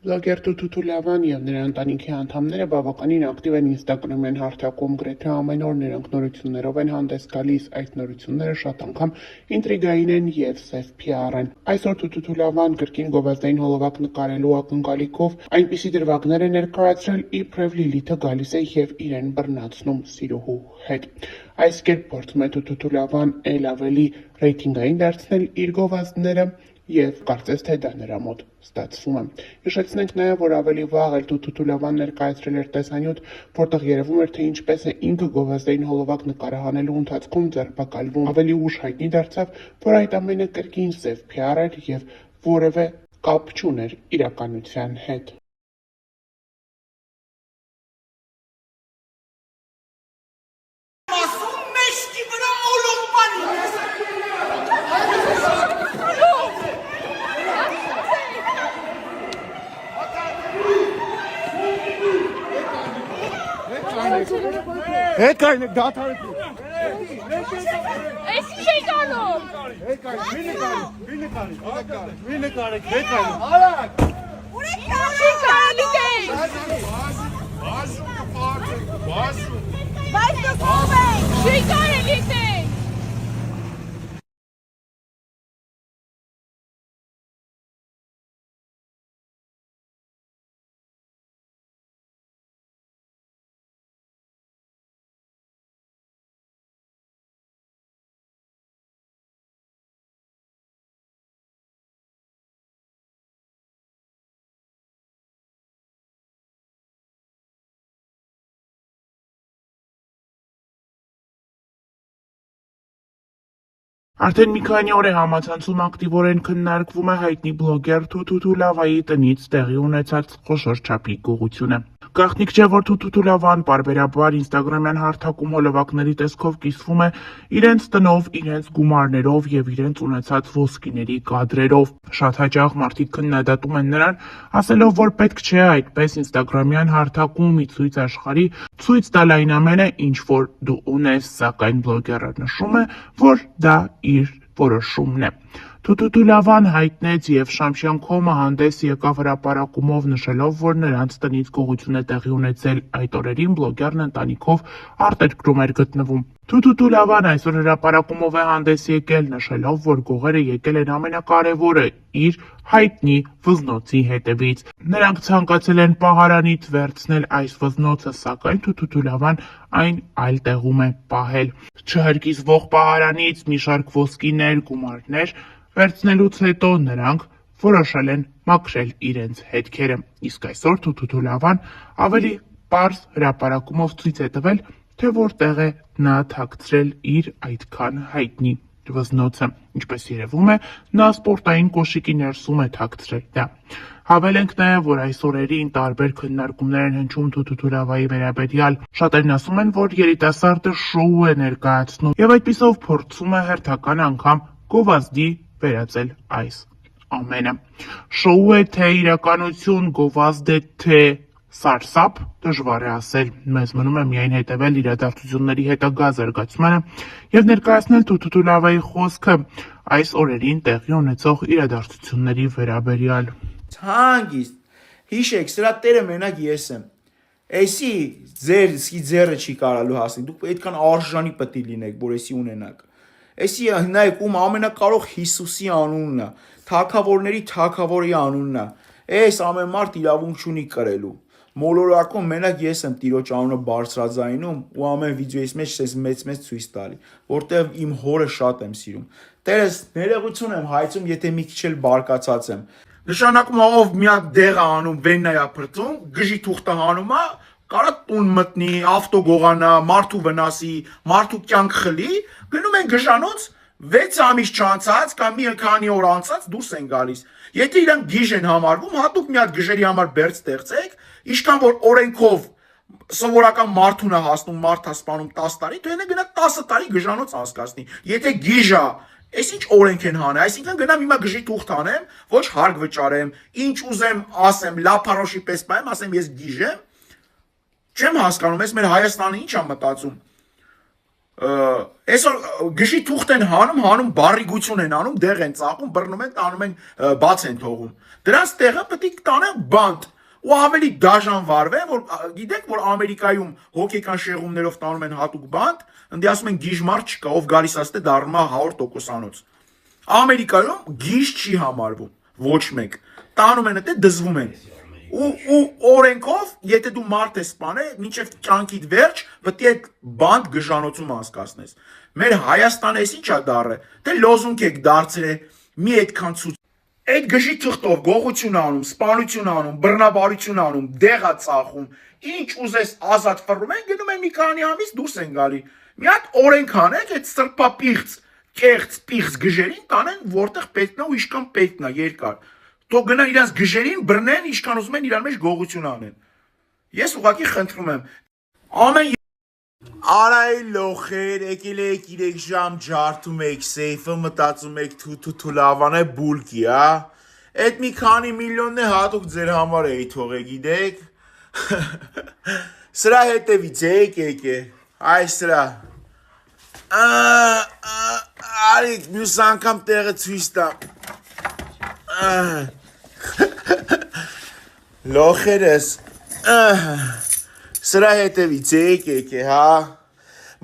Բլոգեր Թութու եւ նրա ընտանիքի անդամները բավականին ակտիվ են Instagram-ին հարթակում, գրեթե ամեն օր նրանք նորություններով են հանդես գալիս, այս նորությունները շատ անգամ ինտրիգային են եւ սև PR են։ Այսօր Թութու կրկին գովազդային հոլովակ նկարելու ակնկալիքով այնպիսի դրվագներ է ներկայացրել, իբրև Լիլիթը գալիս է եւ իրեն բռնացնում սիրուհու հետ։ Այս կերպ փորձում է Թութու էլ ավելի ռեյտինգային դարձնել իր գովազդները եւ կարծես թե դա նրա մոտ ստացվում է։ Հիշեցնենք նաեւ, որ ավելի վաղ էլ Թութու ներկայացրել էր տեսանյութ, որտեղ երևում էր, թե ինչպես է ինքը գովազդային հոլովակ նկարահանելու ընթացքում ձերբակալվում։ Ավելի ուշ հայտնի դարձավ, որ այդ ամենը կրկին սև PR էր եւ որևէ կապ չուներ իրականության հետ։ Հետ կայնեք դաթարեք։ Էս ինչ եք անում։ Հետ կայնեք, մի նկարեք, հետ կայնեք։ Արագ։ Չի կարելի դե։ Բաշում կպարտեք, բաշում։ Բայց դուք եք։ Չի կարելի դե։ Արդեն մի քանի օր է համացանցում ակտիվորեն քննարկվում է հայտնի բլոգեր Թութու տնից տեղի ունեցած խոշոր չափի գողությունը։ Գաղտնիք չէ, որ Թութու պարբերաբար ինստագրամյան հարթակում հոլովակների տեսքով կիսվում է իրենց տնով, իրենց գումարներով եւ իրենց ունեցած ոսկիների կադրերով։ Շատ հաճախ մարդիկ քննադատում են նրան, ասելով, որ պետք չէ այդպես ինստագրամյան հարթակում մի ցույց աշխարհի ցույց տալ այն ամենը, ինչ որ դու ունես, սակայն բլոգերը նշում է, որ դա իր որոշումն է։ Թութու հայտնեց եւ Շամշյան.com-ը հանդես եկավ հրապարակումով նշելով, որ նրանց տնից գողություն է տեղի ունեցել այդ օրերին բլոգերն ընտանիքով արտերկրում էր գտնվում։ Թութու այսօր հրապարակումով է հանդես եկել նշելով, որ գողերը եկել են ամենակարևորը իր հայտնի վզնոցի հետևից։ Նրանք ցանկացել են պահարանից վերցնել այս վզնոցը, սակայն Թութու այն այլ տեղում է պահել։ Չհրկիզվող պահարանից մի շարք ոսկիներ, գումարներ վերցնելուց հետո նրանք որոշել են մաքրել իրենց հետքերը։ Իսկ այսօր Թութու ավելի պարզ հրապարակումով ցույց է տվել, թե որտեղ է նա թաքցրել իր այդքան հայտնի վզնոցը։ Ինչպես երևում է, նա սպորտային կոշիկի ներսում է թաքցրել դա։ Հավելենք նաև, որ այս օրերին տարբեր քննարկումներ են հնչում Թութու վերաբերյալ։ Շատերն ասում են, որ երիտասարդը շոու է ներկայացնում եւ այդպիսով փորձում է հերթական անգամ գովազդի վերածել այս ամենը։ Շոու է թե իրականություն, գովազդ է թե սարսափ, դժվար է ասել։ Մեզ մնում է միայն հետևել իրադարձությունների հետագա զարգացմանը եւ ներկայացնել Թութու խոսքը այս օրերին տեղի ունեցող իրադարձությունների վերաբերյալ։ Հանգիստ, հիշեք, սրա տերը մենակ ես եմ։ Էսի ձեր ձերը չի կարալու հասնել, դուք այդքան արժանի պետք է լինեք, որ էսի ունենաք։ Էսի նայեք, ում ամենակարող Հիսուսի անունն է, թագավորների թագավորի անունն է։ Էս ամեն մարդ իրավունք չունի կրելու։ Մոլորակում մենակ ես եմ Տիրոջ անունը բարձրաձայնում ու ամեն վիդեոյից մեջ մեծ ցույց տալի, որտեղ իմ հորը շատ եմ սիրում։ Տերս ներողություն եմ հայցում, եթե մի քիչ էլ բարկացած եմ։ Նշանակում ով մի հատ դեղ է անում, վեննայա փրծում, գժի թուղթը հանում է, կարա տուն մտնի, ավտո գողանա, մարդու վնասի, մարդու կյանք խլի, գնում են գժանոց 6 ամիս չանցած կամ մի քանի օր անցած դուրս են գալիս։ Եթե իրանք գիժ են համարվում, հատուկ մի հատ գժերի համար բերձ ստեղծեք, ինչքան որ օրենքով սովորական մարդուն է հասնում, մարդ է սպանում 10 տարի, դու એને գնա 10 տարի գժանոց անցկացնի։ Եթե գիժ է, այս ինչ օրենք են հանը, այսինքն գնամ հիմա գժի թուղթ անեմ, ոչ հարկ վճարեմ, ինչ ուզեմ ասեմ, լափարոշի պես պայեմ, ասեմ ես գիժ եմ, չեմ հասկանում, ես մեր Հայաստանը ինչ է մտածում։ Այսօր գշի թուղթ են հանում բարիգություն են անում, դեղ են ծաղում, բռնում են, տանում են բաց են թողում։ Դրանց տեղը պետք է տանեն բանտ ու ավելի դաժան վարվեն, որ գիտեք, որ Ամերիկայում հոգեկան շեղումներով տանում են հատուկ բանտ, ընդ ասում են գիժմար չկա, ով գալիս ասते դառնում է 100%-անոց։ Ամերիկայում գիժ չի համարվում, ոչ մեկ։ Տանում են դե դզվում են։ Ու օրենքով, եթե դու մարդ ես սպանել, մինչև կյանքիդ վերջ, պետք է այդ բանտ գժանոցում անցկացնես։ Մեր Հայաստանը էս ինչա դառը, դե լոզունգ եք դարձրել, մի այդքան ցույց։ Այդ գժի թղթով գողություն անում, սպանություն անում, բռնաբարություն անում, դեղա ծախում, ինչ ուզես ազատ ֆռում են, գնում են մի քանի ամիս դուրս են գալի։ Մի հատ օրենք անեք, այդ սրբապիղծ, կեղծ, պիղծ գժերին տանեն, որտեղ պետք է ու ինչքան պետք է երկար։ Թող գնան իրանց գժերին բռնեն, ինչքան ուզում են իրար մեջ գողություն անեն։ Ես ուղղակի խնդրում եմ, ամեն Արայ լոխեր, եկել եք 3 ժամ ջարդում եք սեյֆը, մտածում եք թու լավան է բուլկի, հա։ Այդ մի քանի միլիոնն է հատուկ ձեր համար էի թողե, գիտեք։ Սրա հետևից եկե, այ սրա։ Արիք, մյուս անգամ տեղը ցույց տամ։ Լոխերս Սրա հետևից եկե, հա։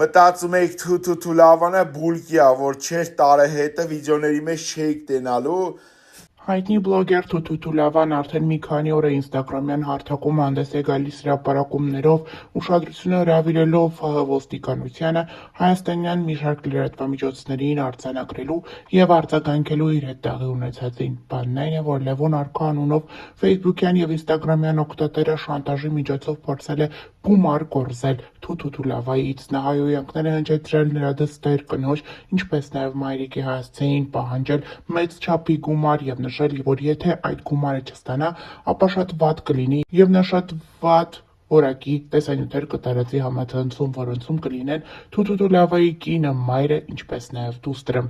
Մտածում եք թու լավանը բուլկիա, որ չեր տարը հետը վիդեոների մեջ չեք տենալու։ Հայտնի բլոգեր Թութուլավան արդեն մի քանի օր է ինստագրամյան հարթակում հանդես է գալիս հրապարակումներով, ուշադրությունը հրավիրելով ՀՀ ոստիկանությանը հայաստանյան մի շարք լրատվամիջոցներին արձանագրելու եւ արձագանքելու իր հետ տեղի ունեցածին։ Բանն այն է, որ Լևոն Արքա անունով ֆեյսբուքյան եւ ինստագրամյան օգտատերը շանտաժի միջոցով փորձել է գումար կորզել Թութուլավայից։ Նա հայոյանքները հնչեցրել նրա դստեր կնոջ, ինչպես նաեւ մայրիկի հասցեին պահանջել մեծ չափի գումար եւ նշել, որ եթե այդ գումարը չստանա, ապա շատ վատ կլինի եւ նա շատ վատ որակի տեսանյութեր կտարածի համացանցում, որոնցում կլինեն Թութուլավայի կինը, մայրը, ինչպես նաեւ դուստրը։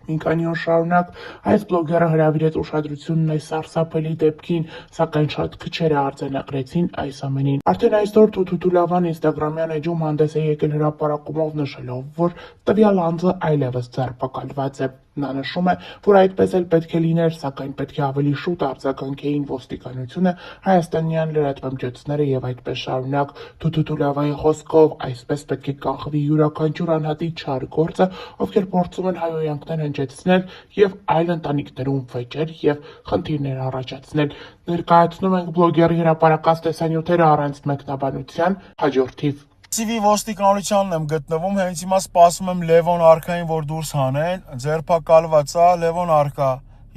Մի քանի օր շարունակ այս բլոգերը հրավիրեց ուշադրությունն այս սարսափելի դեպքին, սակայն շատ քչերը արձանագրեցին այս ամենին։ Արդեն այսօր Թութուլավան ինստագրամյան էջում հանդես է եկել հրապարակումով նշելով, որ տվյալ անձը այլևս ձերբակալված է։ Նա նշում է, որ այդպես էլ պետք է լիներ, սակայն պետք է ավելի շուտ արձագանքեին ոստիկանությունը, հայաստանյան լրատվամիջոցները եւ այդպես շարունակ։ Թութուլավայի խոսքով այսպես պետք է կանխվի յուրաքանչյուր անհատի չար գործը, ովքեր փորձում են հայոյանքներ հնչեցնել եւ այլ ընտանիքներում վեճեր եւ խնդիրներ առաջացնել։ Ներկայացնում ենք բլոգերի հրապարակած տեսանյութերը առանց մեկնաբանության, հաջորդ թիվ։ CV ոստիկանությանն եմ գտնվում, հենց հիմա սպասում եմ Լևոն Արքային, որ դուրս հանեն, ձերբակալված է Լևոն Արքա,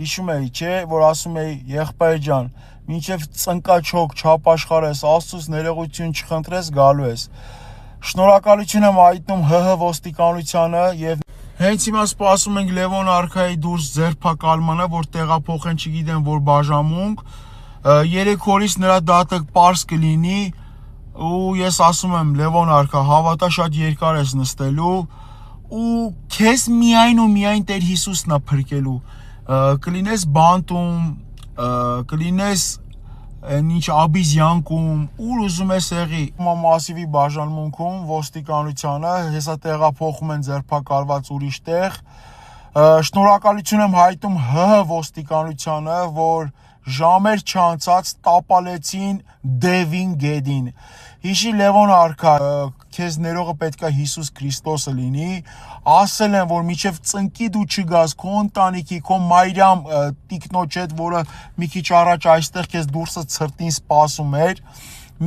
հիշում էի, չէ, որ ասում էի եղբայր ջան, մինչև ծնկաչոք չապաշխարես, Աստծուց ներողություն չխնդրես, գալու ես։ Շնորհակալություն եմ հայտնում ՀՀ ոստիկանությանը եւ հենց հիմա սպասում ենք Լևոն Արքայի դուրս ձերբակալմանը, որ տեղափոխեն, չգիտեմ, որ բաժամունք, 3 օրից նրա դատը պարզ կլինի։ Ու ես ասում եմ Լևոն Արքա, հավատա շատ երկար ես նստելու ու քեզ միայն ու միայն Տեր Հիսուսն է փրկելու։ Կլինես բանտում, կլինես ինչ աբիզյանքում, ուր ուզում ես եղի։ Մասիվի բաժանմունքում ոստիկանությանը հեսա տեղափոխում են ձերբակալված ուրիշ տեղ։ Շնորհակալություն եմ հայտնում ՀՀ ոստիկանությանը, որ ժամեր չանցած տապալեցին Դևին Գեդին։ Հիշի Լևոն Արքա, քեզ ներողը պետքա Հիսուս Քրիստոսը լինի, ասել են, որ մինչև ծնկի դու չգաս քո ընտանիքի, քո մայրամ տիկնոջ հետ, որը մի քիչ առաջ այստեղ քեզ դուրսը ցրտին սպասում էր,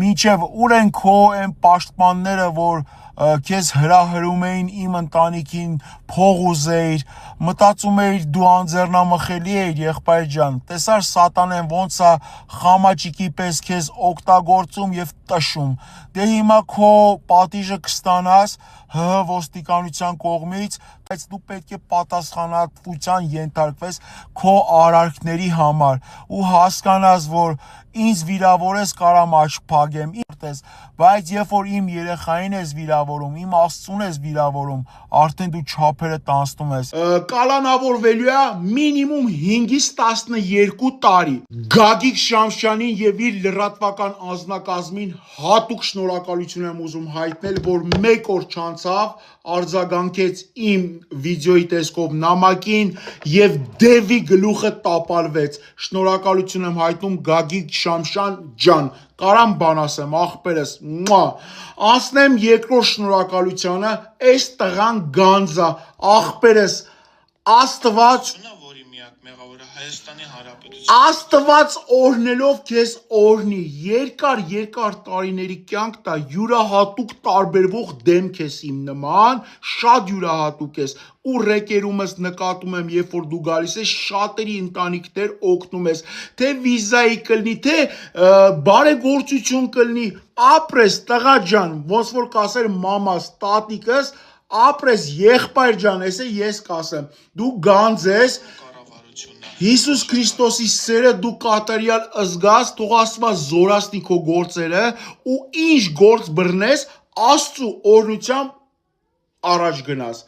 մինչև ուր են քո այն պաշտպանները, որ քեզ հրահրում էին իմ ընտանիքին, փող ուզեիր, մտածում էիր դու անձեռնամխելի էիր, եղբայր ջան, տեսար սատանեն ոնց է խամաճիկի պես քեզ օգտագործում եւ տշում։ Դե հիմա քո պատիժը կստանաս ՀՀ ոստիկանության կողմից, բայց դու պետք է պատասխանատվության ենթարկվես քո արարքների համար ու հասկանաս, որ ինձ վիրավորես կարամ աչք փակեմ, բայց երբ որ իմ երեխային ես վիրավորում, իմ Աստծուն ես վիրավորում, արդեն դու չափերը տանցնում ես։ կալանավորվելու է մինիմում 5-ից 12 տարի։ Գագիկ Շամշյանին եւ իր լրատվական անձնակազմին հատուկ շնորհակալություն եմ ուզում հայտնել, որ 1 օր չանցավ արձագանքեց իմ վիդեոյի տեսքով նամակին եւ դևի գլուխը տապալվեց։ Շնորհակալություն եմ հայտնում Գագիկ Շամշյան ջան։ Կարամ բան ասեմ, աղբերս, անցնեմ երկրորդ շնորհակալությանը, այս տղան գանձա, աղբերս, Աստված որի միակ մեղավորը Հայաստանի Հանրապետություն։ Աստված օրհնելով քեզ օրհնի, երկար տարիների կյանք տա, յուրահատուկ տարբերվող դեմք ես իմ նման, շատ յուրահատուկ ես, ու ռեկերումս նկատում եմ, երբ որ դու գալիս ես, շատերի ընտանիքներ օգնում ես, թե վիզայի կլինի, թե բարեգործություն կլինի, ապրես տղա ջան, ոնց որ կասեր մամաս, տատիկս, ապրես եղբայր ջան, ես կասեմ, դու գանձ ես, Հիսուս Քրիստոսի սերը դու կատարյալ ըզգաս, թող Աստված զորացնի քո գործերը ու ինչ գործ բռնես, Աստծու օրհնությամբ առաջ գնաս։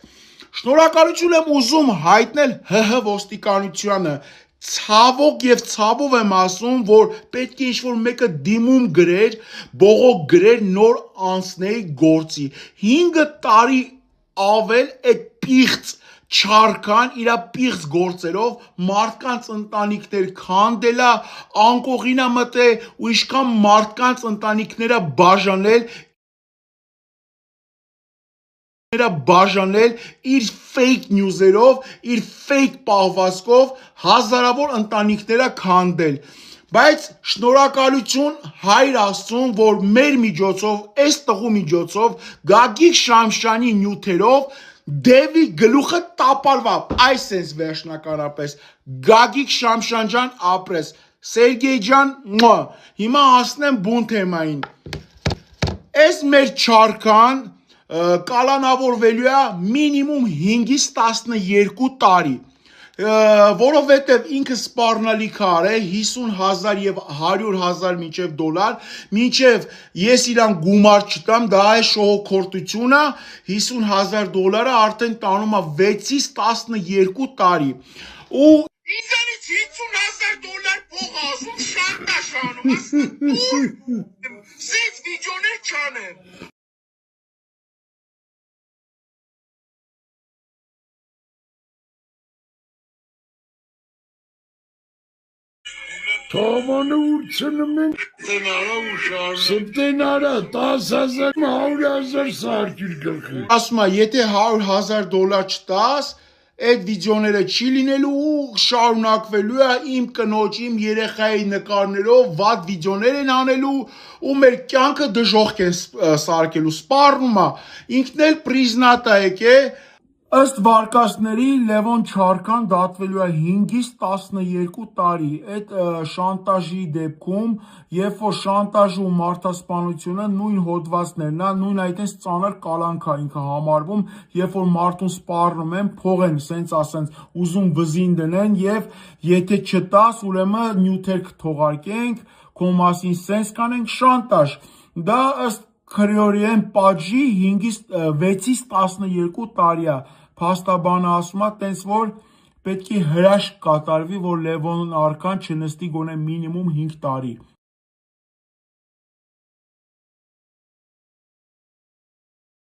Շնորհակալություն եմ ուզում հայտնել ՀՀ ոստիկանությանը, ցավոք եւ ցավով եմ ասում, որ պետք է ինչ-որ մեկը դիմում գրեր, բողոք գրեր, նոր անցնեի գործի։ 5 տարի ավել այդ պիղծ չարքան իրա պիղծ գործերով մարդկանց ընտանիքներ քանդելա, անկողինա մտե ու իշքան մարդկանց ընտանիքները բաժանել իր fake news-երով, իր fake պահվածքով հազարավոր ընտանիքները քանդել։ Բայց շնորհակալություն Հայր Աստծուն, որ մեր միջոցով, այս տղու միջոցով, Գագիկ Շամշյանի նյութերով դևի գլուխը տապալվավ, այսպես վերջնականապես, Գագիկ Շամշյան ջան ապրես, Սերգեյ ջան, հիմա հասնեմ բուն թեմային, այս մեր չարքան կալանավորվելու է մինիմում 5-ից 12 տարի, որովհետև ինքը սպառնալիք է 50,000 եւ 100,000 մինչև դոլար, մինչև ես իրան գումար չտամ, դա է շողոքորտությունը, 50,000 դոլարը արդեն տանում է 6-ից 12 տարի, ու ինձանից 50,000 դոլար փող ասում շանտաժ անում, սենց վիդեոներ չանեմ։ Թավանը ուրցնում ենք սպտենարա 10,000 100,000 սարկիր գլխի ասում է, եթե 100,000 դոլար չտաս, այդ վիդեոները չի լինելու ու շարունակվելու է իմ կնոջ, իմ երեխայի նկարներով վատ վիդեոներ են անելու ու մեր կյանքը դժոխք են սարքելու, սպառնում է, ինքն էլ պրիզնատ է եկե, ըստ վարկածների Լևոն Չարքան դատվելու է 5-ից 12 տարի, այդ շանտաժի դեպքում, երբ որ շանտաժը ու մարդասպանությունը նույն հոդվածներն է, նույն այդպես ծանր կալանք է ինքը համարվում, երբ որ մարդուն սպառնում են, փող են սենց ասենց ուզում վզին դնեն եւ եթե չտաս, ուրեմն նյութեր կթողարկենք, քո մասին սենց կանենք շանտաժ, դա ըստ քրեորիեն պատժի 6-ից 12 տարի է, փաստաբանը ասում է, տենց որ պետք է հրաշք կատարվի, որ Լևոն Արքան չնստի գոնե մինիմում 5 տարի։